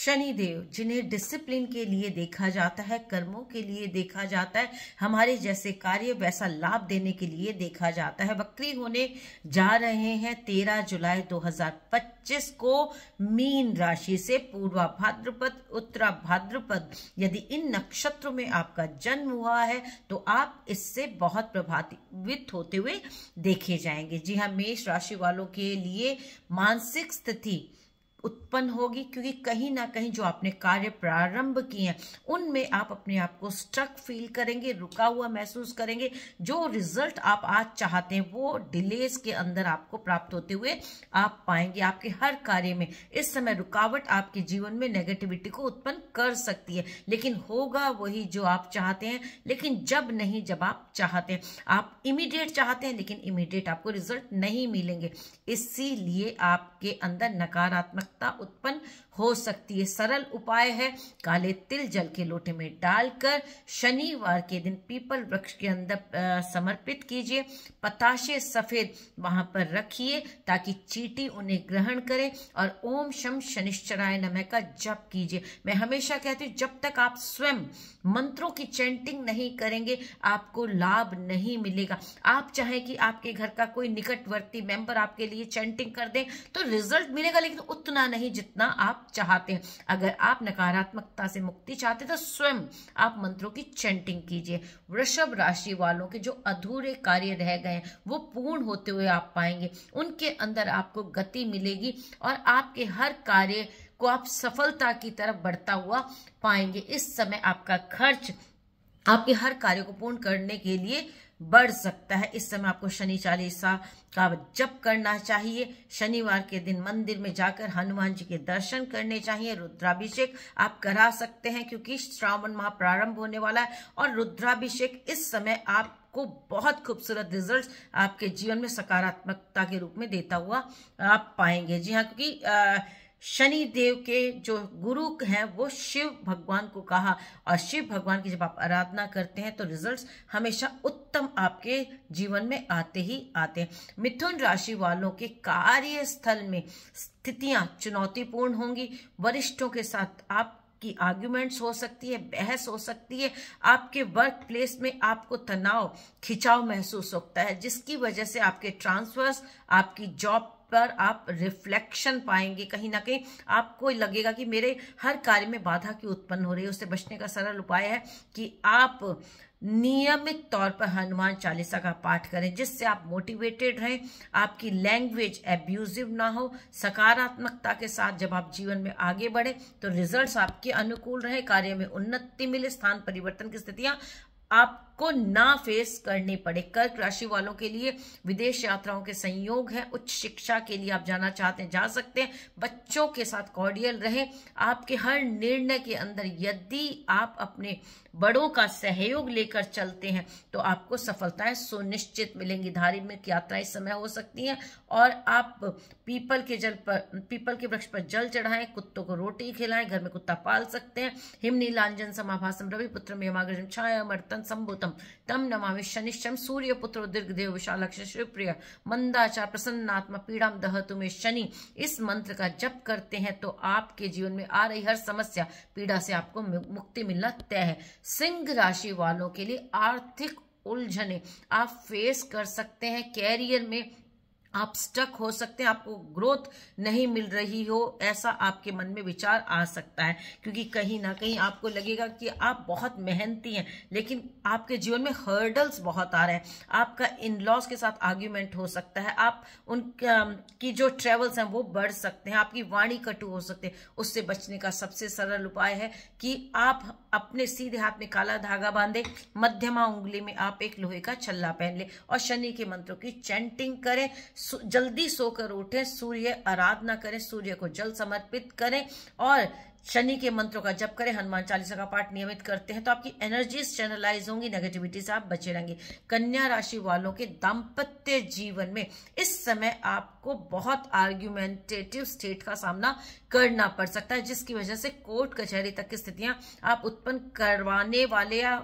शनिदेव जिन्हें डिसिप्लिन के लिए देखा जाता है, कर्मों के लिए देखा जाता है, हमारे जैसे कार्य वैसा लाभ देने के लिए देखा जाता है, वक्री होने जा रहे हैं 13 जुलाई 2025 को मीन राशि से पूर्वा भाद्रपद उत्तरा भाद्रपद। यदि इन नक्षत्रों में आपका जन्म हुआ है तो आप इससे बहुत प्रभावित होते हुए देखे जाएंगे। जी हाँ, मेष राशि वालों के लिए मानसिक स्थिति उत्पन्न होगी, क्योंकि कहीं ना कहीं जो आपने कार्य प्रारंभ किए हैं उनमें आप अपने आप को स्टक फील करेंगे, रुका हुआ महसूस करेंगे। जो रिजल्ट आप आज चाहते हैं वो डिलेज के अंदर आपको प्राप्त होते हुए आप पाएंगे। आपके हर कार्य में इस समय रुकावट आपके जीवन में नेगेटिविटी को उत्पन्न कर सकती है, लेकिन होगा वही जो आप चाहते हैं, लेकिन जब नहीं जब आप चाहते हैं। आप इमीडिएट चाहते हैं लेकिन इमीडिएट आपको रिजल्ट नहीं मिलेंगे, इसीलिए आपके अंदर नकारात्मक उत्पन्न हो सकती है। सरल उपाय है, काले तिल जल के लोटे में डालकर शनिवार के दिन पीपल वृक्ष के अंदर समर्पित कीजिए। पताशे सफेद वहां पर रखिए ताकि चींटी उन्हें ग्रहण करे, और ओम शम शनिश्चराय नमः का जप कीजिए। मैं हमेशा कहती हूँ, जब तक आप स्वयं मंत्रों की चैंटिंग नहीं करेंगे आपको लाभ नहीं मिलेगा। आप चाहें कि आपके घर का कोई निकटवर्ती मेंबर आपके लिए चैंटिंग कर दे तो रिजल्ट मिलेगा, लेकिन उतना नहीं जितना आप चाहते हैं। अगर आप नकारात्मकता से मुक्ति चाहते हैं तो स्वयं आप मंत्रों की चैंटिंग कीजिए। वृषभ राशि वालों के जो अधूरे कार्य रह गए हैं वो पूर्ण होते हुए आप पाएंगे, उनके अंदर आपको गति मिलेगी और आपके हर कार्य को आप सफलता की तरफ बढ़ता हुआ पाएंगे। इस समय आपका खर्च आपके हर कार्य को पूर्ण करने के लिए बढ़ सकता है। इस समय आपको शनि चालीसा का जप करना चाहिए। शनिवार के दिन मंदिर में जाकर हनुमान जी के दर्शन करने चाहिए। रुद्राभिषेक आप करा सकते हैं क्योंकि श्रावण माह प्रारंभ होने वाला है, और रुद्राभिषेक इस समय आपको बहुत खूबसूरत रिजल्ट्स आपके जीवन में सकारात्मकता के रूप में देता हुआ आप पाएंगे। जी हाँ, क्योंकि शनि देव के जो गुरु हैं वो शिव भगवान को कहा, और शिव भगवान की जब आप आराधना करते हैं तो रिजल्ट्स हमेशा उत्तम आपके जीवन में आते ही आते हैं। मिथुन राशि वालों के कार्यस्थल में स्थितियां चुनौतीपूर्ण होंगी। वरिष्ठों के साथ की आर्ग्यूमेंट्स हो सकती है, बहस हो सकती है। आपके वर्क प्लेस में आपको तनाव खिंचाव महसूस होता है, जिसकी वजह से आपके ट्रांसफर्स, आपकी जॉब पर आप रिफ्लेक्शन पाएंगे। कहीं ना कहीं आपको लगेगा कि मेरे हर कार्य में बाधा क्यों उत्पन्न हो रही है। उससे बचने का सरल उपाय है कि आप नियमित तौर पर हनुमान चालीसा का पाठ करें, जिससे आप मोटिवेटेड रहें, आपकी लैंग्वेज एब्यूजिव ना हो। सकारात्मकता के साथ जब आप जीवन में आगे बढ़े तो रिजल्ट्स आपके अनुकूल रहे, कार्य में उन्नति मिले, स्थान परिवर्तन की स्थितियां आपको ना फेस करनी पड़े। कर्क राशि वालों के लिए विदेश यात्राओं के संयोग है। उच्च शिक्षा के लिए आप जाना चाहते हैं जा सकते हैं। बच्चों के साथ कॉर्डियल रहें। आपके हर निर्णय के अंदर यदि आप अपने बड़ों का सहयोग लेकर चलते हैं तो आपको सफलताएं सुनिश्चित मिलेंगी। धार्मिक यात्राएं इस समय हो सकती हैं, और आप पीपल के वृक्ष पर जल चढ़ाएं, कुत्तों को रोटी खिलाएं, घर में कुत्ता पाल सकते हैं। हिम नीलांजन समाभासम रविपुत्रम यमाग्रजम छायामर्तन संभूतम तम नमामि शनिश्चम सूर्यपुत्र दीर्घदेव विशालक्ष शिवप्रिय मंदाचार प्रसन्नात्मा पीड़ाम दहतु में शनि। इस मंत्र का जप करते हैं तो आपके जीवन में आ रही हर समस्या पीड़ा से आपको मुक्ति मिलना तय है। सिंह राशि वालों के लिए आर्थिक उलझने आप फेस कर सकते हैं। कैरियर में आप स्टक हो सकते हैं, आपको ग्रोथ नहीं मिल रही हो, ऐसा आपके मन में विचार आ सकता है, क्योंकि कहीं ना कहीं आपको लगेगा कि आप बहुत मेहनती हैं लेकिन आपके जीवन में हर्डल्स बहुत आ रहे हैं। आपका इन लॉज के साथ आर्ग्यूमेंट हो सकता है, आप उनकी जो ट्रेवल्स हैं वो बढ़ सकते हैं, आपकी वाणी कटु हो सकते हैं। उससे बचने का सबसे सरल उपाय है कि आप अपने सीधे हाथ में काला धागा बांधे, मध्यमा उंगली में आप एक लोहे का छल्ला पहन ले और शनि के मंत्रों की चैंटिंग करें। जल्दी सोकर उठें, सूर्य आराधना करें, सूर्य को जल समर्पित करें और शनि के मंत्रों का जप करें। हनुमान चालीसा का पाठ नियमित करते हैं तो आपकी एनर्जीज चैनलाइज होंगी, नेगेटिविटी से आप बचे रहेंगे। कन्या राशि वालों के दाम्पत्य जीवन में इस समय आपको बहुत आर्ग्यूमेंटेटिव स्टेट का सामना करना पड़ सकता है, जिसकी वजह से कोर्ट कचहरी तक की स्थितियां आप उत्पन्न करवाने वाले या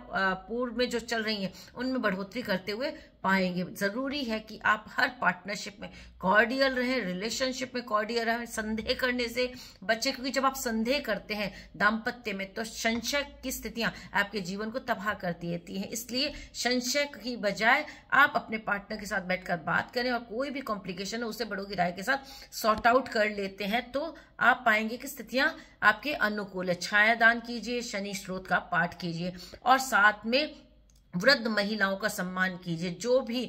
पूर्व में जो चल रही हैं उनमें बढ़ोतरी करते हुए पाएंगे। जरूरी है कि आप हर पार्टनरशिप में कॉर्डियल रहें, रिलेशनशिप में कॉर्डियल रहें, संदेह करने से बचें, क्योंकि जब आप संदेह करते हैं दाम्पत्य में तो संशय की स्थितियां आपके जीवन को तबाह कर देती हैं। इसलिए संशय की बजाय आप अपने पार्टनर के साथ बैठकर बात करें और कोई भी कॉम्प्लिकेशन है उसे बड़ों की राय के साथ सॉर्ट आउट कर लेते हैं तो आप पाएंगे कि स्थितियां आपके अनुकूल है। छायादान कीजिए, शनि स्रोत का पाठ कीजिए और साथ में वृद्ध महिलाओं का सम्मान कीजिए। जो भी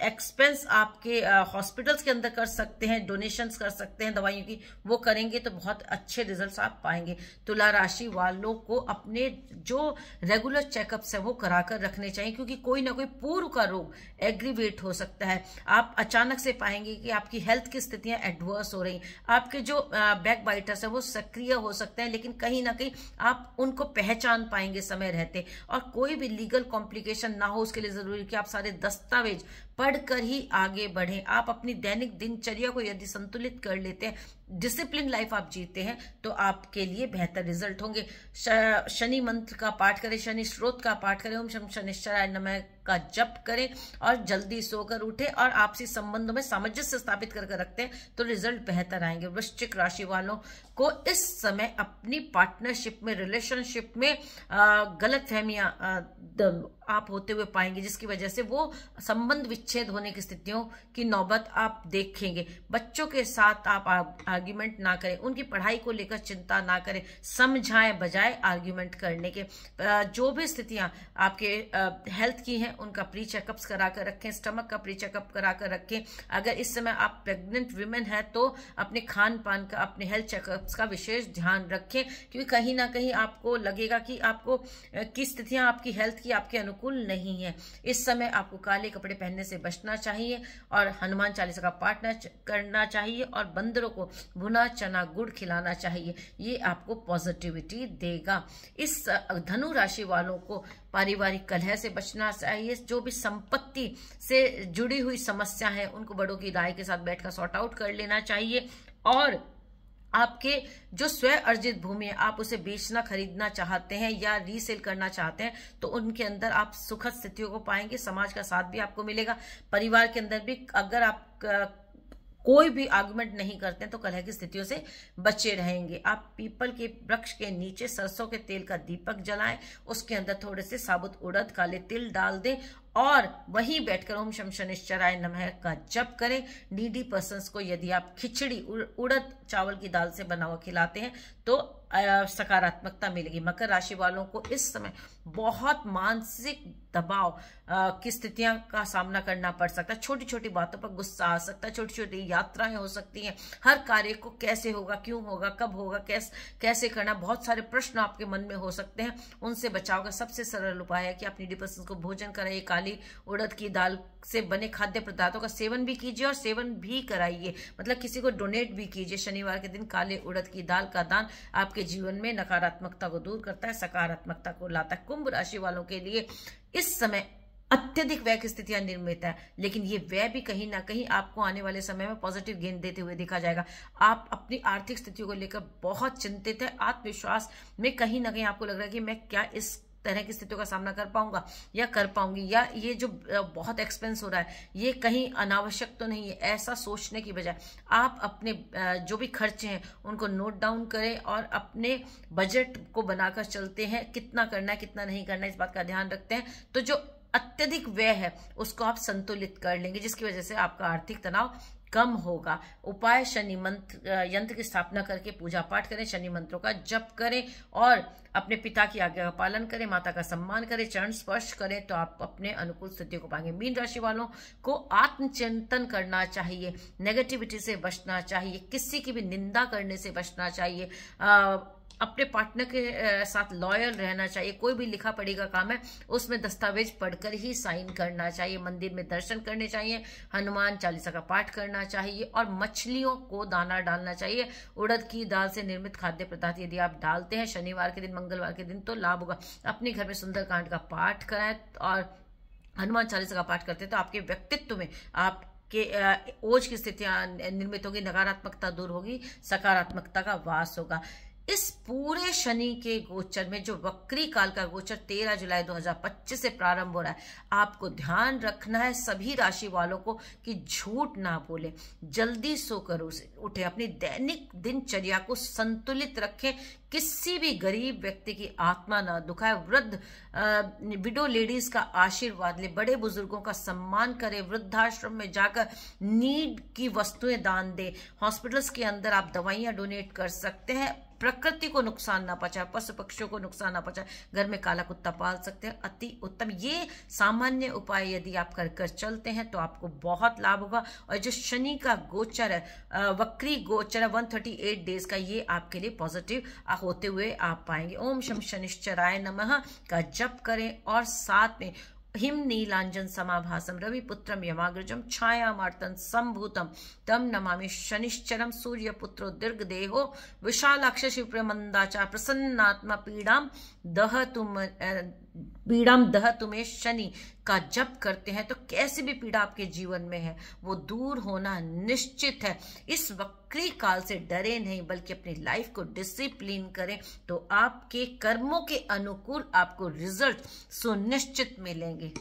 एक्सपेंस आपके हॉस्पिटल्स के अंदर कर सकते हैं, डोनेशंस कर सकते हैं दवाइयों की, वो करेंगे तो बहुत अच्छे रिजल्ट्स आप पाएंगे। तुला राशि वालों को अपने जो रेगुलर चेकअप्स है वो कराकर रखने चाहिए, क्योंकि कोई ना कोई पूर्व का रोग एग्रीवेट हो सकता है। आप अचानक से पाएंगे कि आपकी हेल्थ की स्थितियां एडवर्स हो रही, आपके जो बैक बाइटर्स है वो सक्रिय हो सकते हैं, लेकिन कहीं ना कहीं आप उनको पहचान पाएंगे समय रहते। और कोई भी लीगल कॉम्प्लिकेशन ना हो उसके लिए जरूरी कि आप सारे दस्तावेज पढ़कर ही आगे बढ़ें। आप अपनी दैनिक दिनचर्या को यदि संतुलित कर लेते हैं, डिसिप्लिन लाइफ आप जीते हैं, तो आपके लिए बेहतर रिजल्ट होंगे। शनि मंत्र का पाठ करें, शनि स्रोत का पाठ करें, ओम शम शनिश्चराय नमः का जप करें और जल्दी सोकर उठे और आपसी संबंधों में सामंजस्य स्थापित करके रखते हैं तो रिजल्ट बेहतर आएंगे। वृश्चिक राशि वालों को इस समय अपनी पार्टनरशिप में, रिलेशनशिप में गलतफहमियां आप होते हुए पाएंगे, जिसकी वजह से वो संबंध विच्छेद होने की स्थितियों की नौबत आप देखेंगे। बच्चों के साथ आप आर्ग्यूमेंट ना करें, उनकी पढ़ाई को लेकर चिंता ना करें, समझाएं बजाय आर्ग्यूमेंट करने के। जो भी स्थितियां आपके हेल्थ की हैं उनका प्री चेकअप्स करा कर रखें, स्टमक का प्री चेकअप करा कर रखें। अगर इस समय आप प्रेग्नेंट विमेन है तो अपने खान पान का, अपने हेल्थ चेकअप्स का विशेष ध्यान रखें, क्योंकि कहीं ना कहीं आपको लगेगा कि आपको की स्थितियां आपकी हेल्थ की आपके अनुकूल नहीं है। इस समय आपको काले कपड़े पहनने से बचना चाहिए और हनुमान चालीसा का पाठ करना चाहिए और बंदरों को भुना चना गुड़ खिलाना चाहिए। ये आपको पॉजिटिविटी देगा। इस धनु राशि वालों को पारिवारिक कलह से बचना चाहिए। जो भी संपत्ति से जुड़ी हुई समस्या है उनको बड़ों की राय के साथ बैठकर सॉर्ट आउट कर लेना चाहिए। और आपके जो स्वयं अर्जित भूमि है, आप उसे बेचना खरीदना चाहते हैं या रीसेल करना चाहते हैं तो उनके अंदर आप सुखद स्थितियों को पाएंगे। समाज का साथ भी आपको मिलेगा। परिवार के अंदर भी अगर आप कोई भी आर्गुमेंट नहीं करते हैं तो कलह की स्थितियों से बचे रहेंगे। आप पीपल के वृक्ष के नीचे सरसों के तेल का दीपक जलाएं, उसके अंदर थोड़े से साबुत उड़द काले तिल डाल दें और वहीं बैठकर ओम शम शनिश्चराय नमः का जप करें। नीडी पर्सन्स को यदि आप खिचड़ी उड़द चावल की दाल से बना हुआ खिलाते हैं तो सकारात्मकता मिलेगी। मकर राशि वालों को इस समय बहुत मानसिक दबाव की स्थितियां का सामना करना पड़ सकता है। छोटी छोटी बातों पर गुस्सा आ सकता है, छोटी छोटी यात्राएं हो सकती हैं। हर कार्य को कैसे होगा, क्यों होगा, कब होगा, कैसे करना, बहुत सारे प्रश्न आपके मन में हो सकते हैं। उनसे बचाव का सबसे सरल उपाय है कि आप नीडी पर्सन को भोजन कराइए। काली उड़द की दाल से बने खाद्य पदार्थों का सेवन भी कीजिए और सेवन भी कराइए, मतलब किसी को डोनेट भी कीजिए। शनिवार के दिन काले उड़द की दाल का दान आपके जीवन में नकारात्मकता को दूर करता है, सकारात्मकता को लाता है। कुंभ राशि वालों के लिए इस समय अत्यधिक व्यय की स्थितियां निर्मित है, लेकिन ये व्यय भी कहीं ना कहीं आपको आने वाले समय में पॉजिटिव गेन देते हुए देखा जाएगा। आप अपनी आर्थिक स्थितियों को लेकर बहुत चिंतित है। आत्मविश्वास में कहीं ना कहीं आपको लग रहा है कि मैं क्या इस तरह की स्थितियों का सामना कर पाऊंगा या कर पाऊंगी, या ये जो बहुत एक्सपेंस हो रहा है ये कहीं अनावश्यक तो नहीं है। ऐसा सोचने की बजाय आप अपने जो भी खर्चे हैं उनको नोट डाउन करें और अपने बजट को बनाकर चलते हैं। कितना करना है, कितना नहीं करना है, इस बात का ध्यान रखते हैं तो जो अत्यधिक व्यय है उसको आप संतुलित कर लेंगे, जिसकी वजह से आपका आर्थिक तनाव कम होगा। उपाय शनि मंत्र यंत्र की स्थापना करके पूजा पाठ करें, शनि मंत्रों का जप करें और अपने पिता की आज्ञा का पालन करें, माता का सम्मान करें, चरण स्पर्श करें तो आप अपने अनुकूल स्थितियों को पाएंगे। मीन राशि वालों को आत्मचिंतन करना चाहिए, नेगेटिविटी से बचना चाहिए, किसी की भी निंदा करने से बचना चाहिए, अपने पार्टनर के साथ लॉयल रहना चाहिए। कोई भी लिखा पढ़ी का काम है उसमें दस्तावेज पढ़कर ही साइन करना चाहिए। मंदिर में दर्शन करने चाहिए, हनुमान चालीसा का पाठ करना चाहिए और मछलियों को दाना डालना चाहिए। उड़द की दाल से निर्मित खाद्य पदार्थ यदि आप डालते हैं शनिवार के दिन, मंगलवार के दिन तो लाभ होगा। अपने घर में सुंदरकांड का पाठ कराएं और हनुमान चालीसा का पाठ करते हैं तो आपके व्यक्तित्व में आपके ओज की स्थितियां निर्मित होगी, नकारात्मकता दूर होगी, सकारात्मकता का वास होगा। इस पूरे शनि के गोचर में जो वक्री काल का गोचर 13 जुलाई 2025 से प्रारंभ हो रहा है, आपको ध्यान रखना है सभी राशि वालों को कि झूठ ना बोले, जल्दी सोकर उठे, अपनी दैनिक दिनचर्या को संतुलित रखें, किसी भी गरीब व्यक्ति की आत्मा ना दुखाए, वृद्ध विडो लेडीज का आशीर्वाद ले, बड़े बुजुर्गों का सम्मान करें, वृद्धाश्रम में जाकर नीड की वस्तुएं दान दे, हॉस्पिटल्स के अंदर आप दवाइयां डोनेट कर सकते हैं, प्रकृति को नुकसान ना पहुंचाए, पशु पक्षियों को नुकसान ना पहुंचाए, घर में काला कुत्ता पाल सकते हैं, अति उत्तम। ये सामान्य उपाय यदि आप कर कर चलते हैं तो आपको बहुत लाभ होगा। और जो शनि का गोचर है, वक्री गोचर है 138 डेज का, ये आपके लिए पॉजिटिव होते हुए आप पाएंगे। ओम शम शनिश्चराय नमः का जप करें और साथ में हिम नीलांजन समाभासम रविपुत्रम यमाग्रजम छाया मार्तन संभूतम तम नमामि शनिश्चरम सूर्यपुत्रो दीर्घ देहो विशालाक्ष शिवप्रमंदाचा प्रसन्नात्मा पीड़ाम दह तुम्हें शनि का जप करते हैं तो कैसी भी पीड़ा आपके जीवन में है वो दूर होना निश्चित है। इस वक्री काल से डरे नहीं बल्कि अपनी लाइफ को डिसिप्लिन करें तो आपके कर्मों के अनुकूल आपको रिजल्ट सुनिश्चित मिलेंगे।